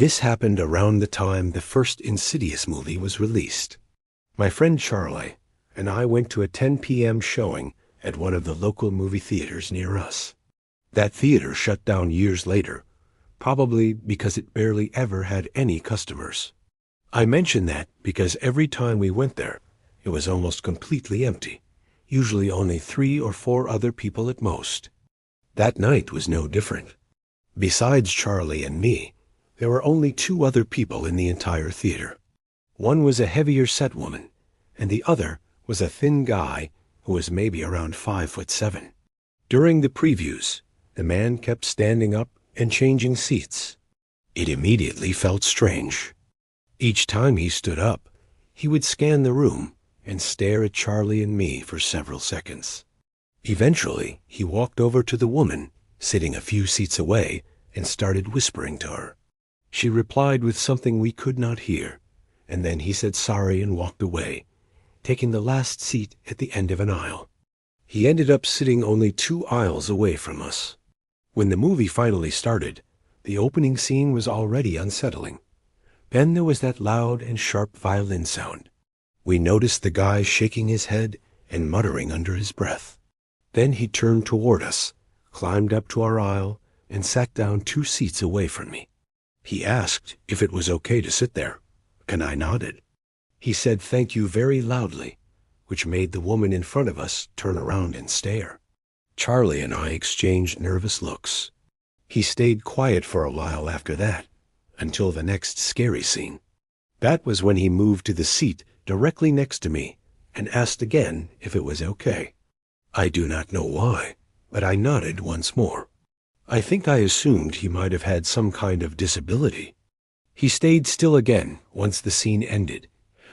This happened around the time the first Insidious movie was released. My friend Charlie and I went to a 10 p.m. showing at one of the local movie theaters near us. That theater shut down years later, probably because it barely ever had any customers. I mention that because every time we went there, it was almost completely empty, usually only 3 or 4 other people at most. That night was no different. Besides Charlie and me, there were only 2 other people in the entire theater. One was a heavier set woman, and the other was a thin guy who was maybe around 5'7". During the previews, the man kept standing up and changing seats. It immediately felt strange. Each time he stood up, he would scan the room and stare at Charlie and me for several seconds. Eventually, he walked over to the woman, sitting a few seats away, and started whispering to her. She replied with something we could not hear, and then he said sorry and walked away, taking the last seat at the end of an aisle. He ended up sitting only 2 aisles away from us. When the movie finally started, the opening scene was already unsettling. Then there was that loud and sharp violin sound. We noticed the guy shaking his head and muttering under his breath. Then he turned toward us, climbed up to our aisle, and sat down 2 seats away from me. He asked if it was okay to sit there, and I nodded. He said thank you very loudly, which made the woman in front of us turn around and stare. Charlie and I exchanged nervous looks. He stayed quiet for a while after that, until the next scary scene. That was when he moved to the seat directly next to me and asked again if it was okay. I do not know why, but I nodded once more. I think I assumed he might have had some kind of disability. He stayed still again once the scene ended,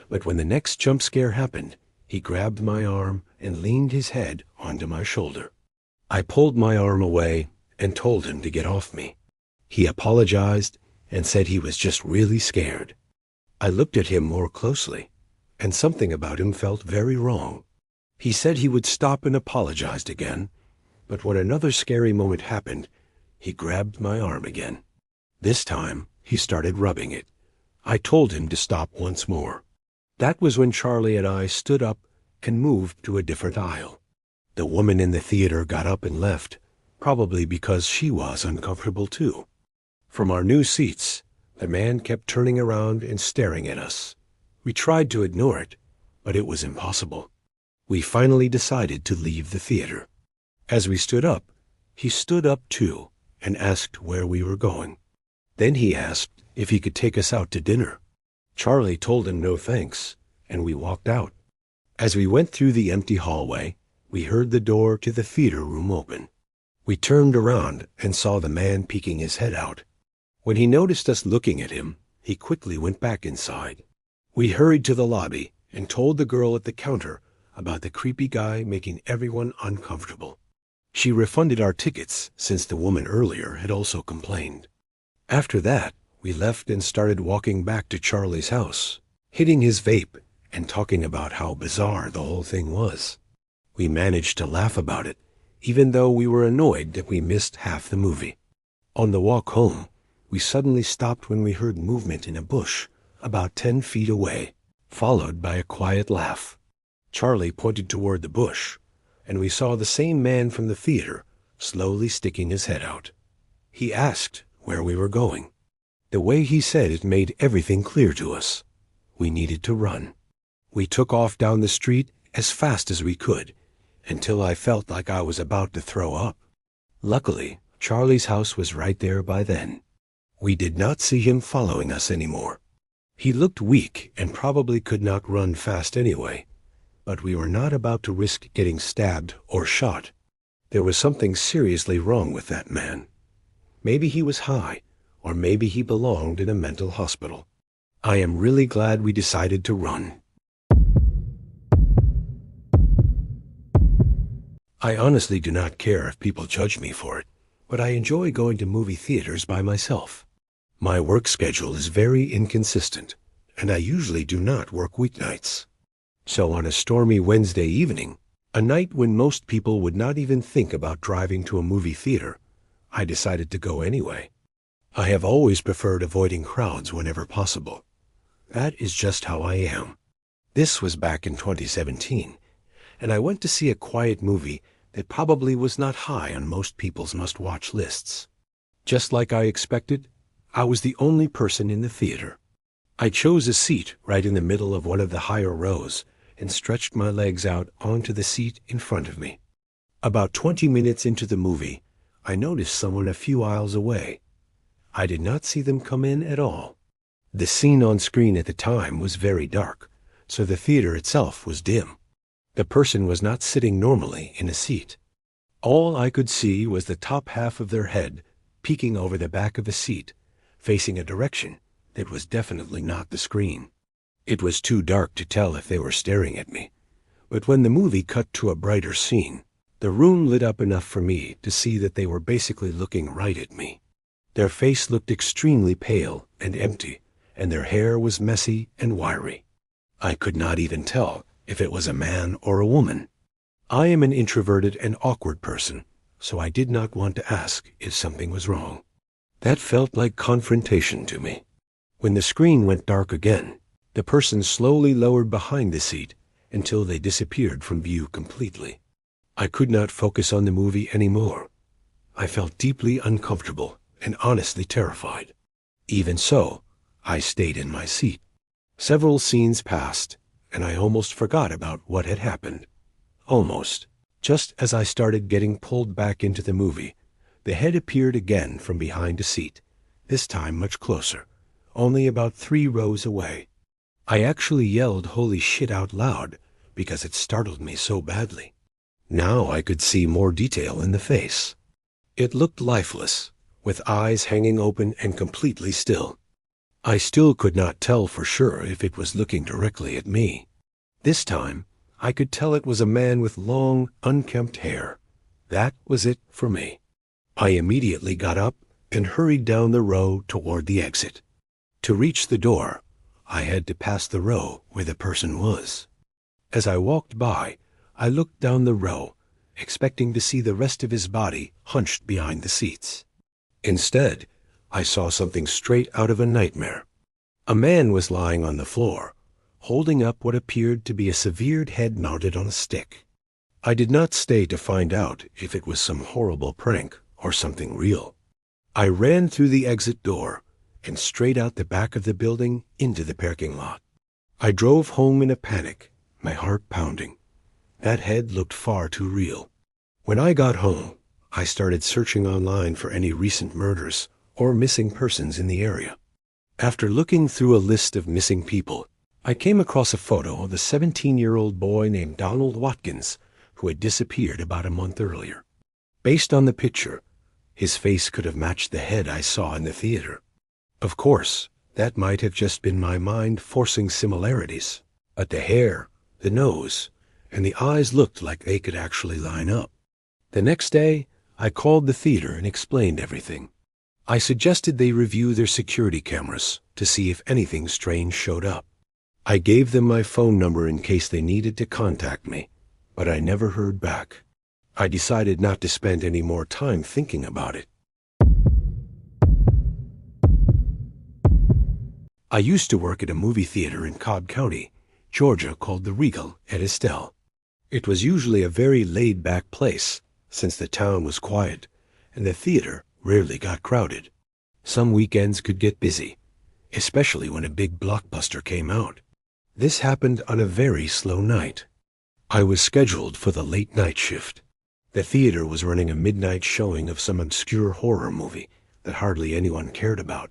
but when the next jump scare happened, he grabbed my arm and leaned his head onto my shoulder. I pulled my arm away and told him to get off me. He apologized and said he was just really scared. I looked at him more closely, and something about him felt very wrong. He said he would stop and apologized again, but when another scary moment happened, he grabbed my arm again. This time, he started rubbing it. I told him to stop once more. That was when Charlie and I stood up and moved to a different aisle. The woman in the theater got up and left, probably because she was uncomfortable too. From our new seats, the man kept turning around and staring at us. We tried to ignore it, but it was impossible. We finally decided to leave the theater. As we stood up, he stood up too and asked where we were going. Then he asked if he could take us out to dinner. Charlie told him no thanks, and we walked out. As we went through the empty hallway, we heard the door to the theater room open. We turned around and saw the man peeking his head out. When he noticed us looking at him, he quickly went back inside. We hurried to the lobby and told the girl at the counter about the creepy guy making everyone uncomfortable. She refunded our tickets since the woman earlier had also complained. After that, we left and started walking back to Charlie's house, hitting his vape and talking about how bizarre the whole thing was. We managed to laugh about it, even though we were annoyed that we missed half the movie. On the walk home, we suddenly stopped when we heard movement in a bush about 10 feet away, followed by a quiet laugh. Charlie pointed toward the bush, and we saw the same man from the theater slowly sticking his head out. He asked where we were going. The way he said it made everything clear to us. We needed to run. We took off down the street as fast as we could, until I felt like I was about to throw up. Luckily, Charlie's house was right there by then. We did not see him following us anymore. He looked weak and probably could not run fast anyway, but we were not about to risk getting stabbed or shot. There was something seriously wrong with that man. Maybe he was high, or maybe he belonged in a mental hospital. I am really glad we decided to run. I honestly do not care if people judge me for it, but I enjoy going to movie theaters by myself. My work schedule is very inconsistent, and I usually do not work weeknights. So on a stormy Wednesday evening, a night when most people would not even think about driving to a movie theater, I decided to go anyway. I have always preferred avoiding crowds whenever possible. That is just how I am. This was back in 2017, and I went to see a quiet movie that probably was not high on most people's must-watch lists. Just like I expected, I was the only person in the theater. I chose a seat right in the middle of one of the higher rows and stretched my legs out onto the seat in front of me. About 20 minutes into the movie, I noticed someone a few aisles away. I did not see them come in at all. The scene on screen at the time was very dark, so the theater itself was dim. The person was not sitting normally in a seat. All I could see was the top half of their head peeking over the back of the seat, facing a direction that was definitely not the screen. It was too dark to tell if they were staring at me, but when the movie cut to a brighter scene, the room lit up enough for me to see that they were basically looking right at me. Their face looked extremely pale and empty, and their hair was messy and wiry. I could not even tell if it was a man or a woman. I am an introverted and awkward person, so I did not want to ask if something was wrong. That felt like confrontation to me. When the screen went dark again, the person slowly lowered behind the seat until they disappeared from view completely. I could not focus on the movie anymore. I felt deeply uncomfortable and honestly terrified. Even so, I stayed in my seat. Several scenes passed, and I almost forgot about what had happened. Almost. Just as I started getting pulled back into the movie, the head appeared again from behind a seat, this time much closer, only about 3 rows away. I actually yelled "holy shit" out loud because it startled me so badly. Now I could see more detail in the face. It looked lifeless, with eyes hanging open and completely still. I still could not tell for sure if it was looking directly at me. This time, I could tell it was a man with long, unkempt hair. That was it for me. I immediately got up and hurried down the row toward the exit. To reach the door, I had to pass the row where the person was. As I walked by, I looked down the row, expecting to see the rest of his body hunched behind the seats. Instead, I saw something straight out of a nightmare. A man was lying on the floor, holding up what appeared to be a severed head mounted on a stick. I did not stay to find out if it was some horrible prank or something real. I ran through the exit door and straight out the back of the building into the parking lot. I drove home in a panic, my heart pounding. That head looked far too real. When I got home, I started searching online for any recent murders or missing persons in the area. After looking through a list of missing people, I came across a photo of a 17-year-old boy named Donald Watkins who had disappeared about a month earlier. Based on the picture, his face could have matched the head I saw in the theater. Of course, that might have just been my mind forcing similarities, but the hair, the nose, and the eyes looked like they could actually line up. The next day, I called the theater and explained everything. I suggested they review their security cameras to see if anything strange showed up. I gave them my phone number in case they needed to contact me, but I never heard back. I decided not to spend any more time thinking about it. I used to work at a movie theater in Cobb County, Georgia, called the Regal at Estelle. It was usually a very laid-back place, since the town was quiet, and the theater rarely got crowded. Some weekends could get busy, especially when a big blockbuster came out. This happened on a very slow night. I was scheduled for the late night shift. The theater was running a midnight showing of some obscure horror movie that hardly anyone cared about.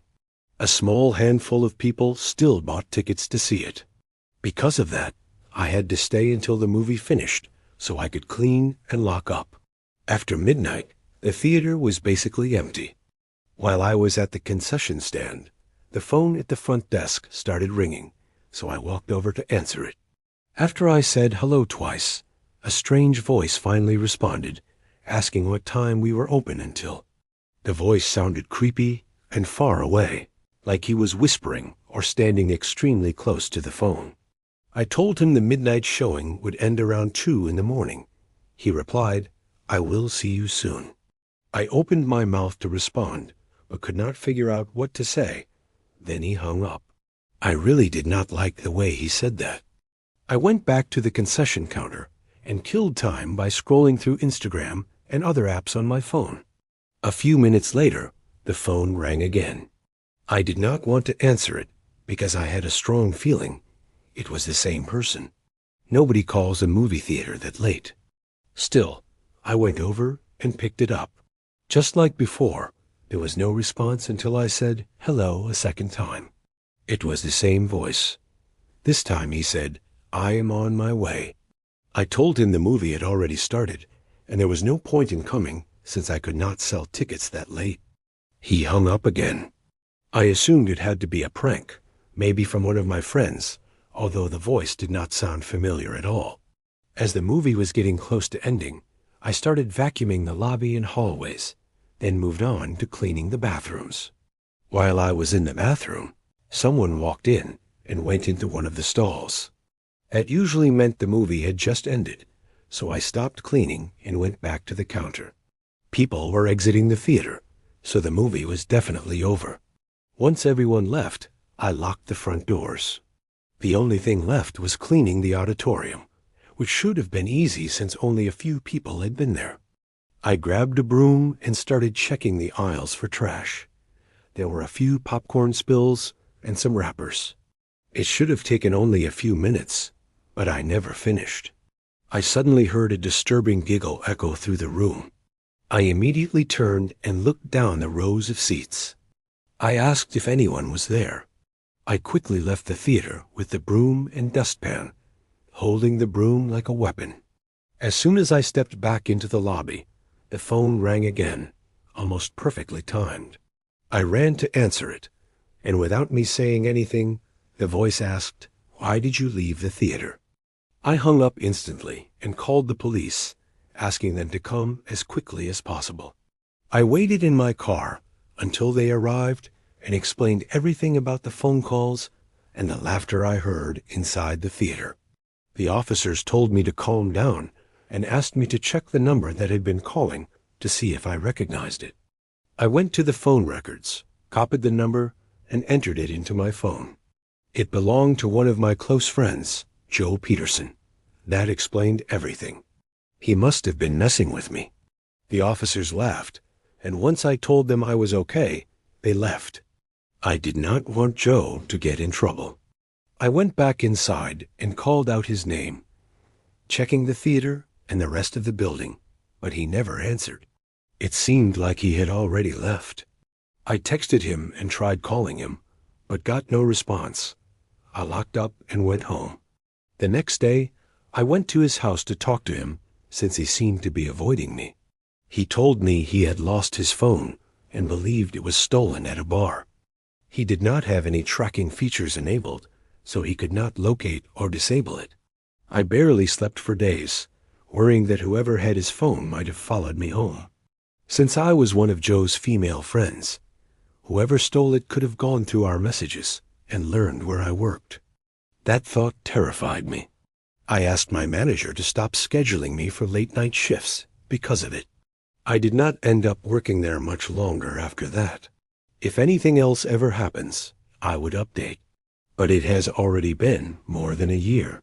A small handful of people still bought tickets to see it. Because of that, I had to stay until the movie finished so I could clean and lock up. After midnight, the theater was basically empty. While I was at the concession stand, the phone at the front desk started ringing, so I walked over to answer it. After I said hello twice, a strange voice finally responded, asking what time we were open until. The voice sounded creepy and far away, like he was whispering or standing extremely close to the phone. I told him the midnight showing would end around 2 in the morning. He replied, "I will see you soon." I opened my mouth to respond, but could not figure out what to say. Then he hung up. I really did not like the way he said that. I went back to the concession counter and killed time by scrolling through Instagram and other apps on my phone. A few minutes later, the phone rang again. I did not want to answer it because I had a strong feeling it was the same person. Nobody calls a movie theater that late. Still, I went over and picked it up. Just like before, there was no response until I said hello a second time. It was the same voice. This time he said, "I am on my way." I told him the movie had already started, and there was no point in coming since I could not sell tickets that late. He hung up again. I assumed it had to be a prank, maybe from one of my friends, although the voice did not sound familiar at all. As the movie was getting close to ending, I started vacuuming the lobby and hallways, then moved on to cleaning the bathrooms. While I was in the bathroom, someone walked in and went into one of the stalls. That usually meant the movie had just ended, so I stopped cleaning and went back to the counter. People were exiting the theater, so the movie was definitely over. Once everyone left, I locked the front doors. The only thing left was cleaning the auditorium, which should have been easy since only a few people had been there. I grabbed a broom and started checking the aisles for trash. There were a few popcorn spills and some wrappers. It should have taken only a few minutes, but I never finished. I suddenly heard a disturbing giggle echo through the room. I immediately turned and looked down the rows of seats. I asked if anyone was there. I quickly left the theater with the broom and dustpan, holding the broom like a weapon. As soon as I stepped back into the lobby, the phone rang again, almost perfectly timed. I ran to answer it, and without me saying anything, the voice asked, "Why did you leave the theater?" I hung up instantly and called the police, asking them to come as quickly as possible. I waited in my car until they arrived and explained everything about the phone calls and the laughter I heard inside the theater. The officers told me to calm down and asked me to check the number that had been calling to see if I recognized it. I went to the phone records, copied the number, and entered it into my phone. It belonged to one of my close friends, Joe Peterson. That explained everything. He must have been messing with me. The officers laughed, and once I told them I was okay, they left. I did not want Joe to get in trouble. I went back inside and called out his name, checking the theater and the rest of the building, but he never answered. It seemed like he had already left. I texted him and tried calling him, but got no response. I locked up and went home. The next day, I went to his house to talk to him since he seemed to be avoiding me. He told me he had lost his phone and believed it was stolen at a bar. He did not have any tracking features enabled, so he could not locate or disable it. I barely slept for days, worrying that whoever had his phone might have followed me home. Since I was one of Joe's female friends, whoever stole it could have gone through our messages and learned where I worked. That thought terrified me. I asked my manager to stop scheduling me for late-night shifts because of it. I did not end up working there much longer after that. If anything else ever happens, I would update. But it has already been more than a year.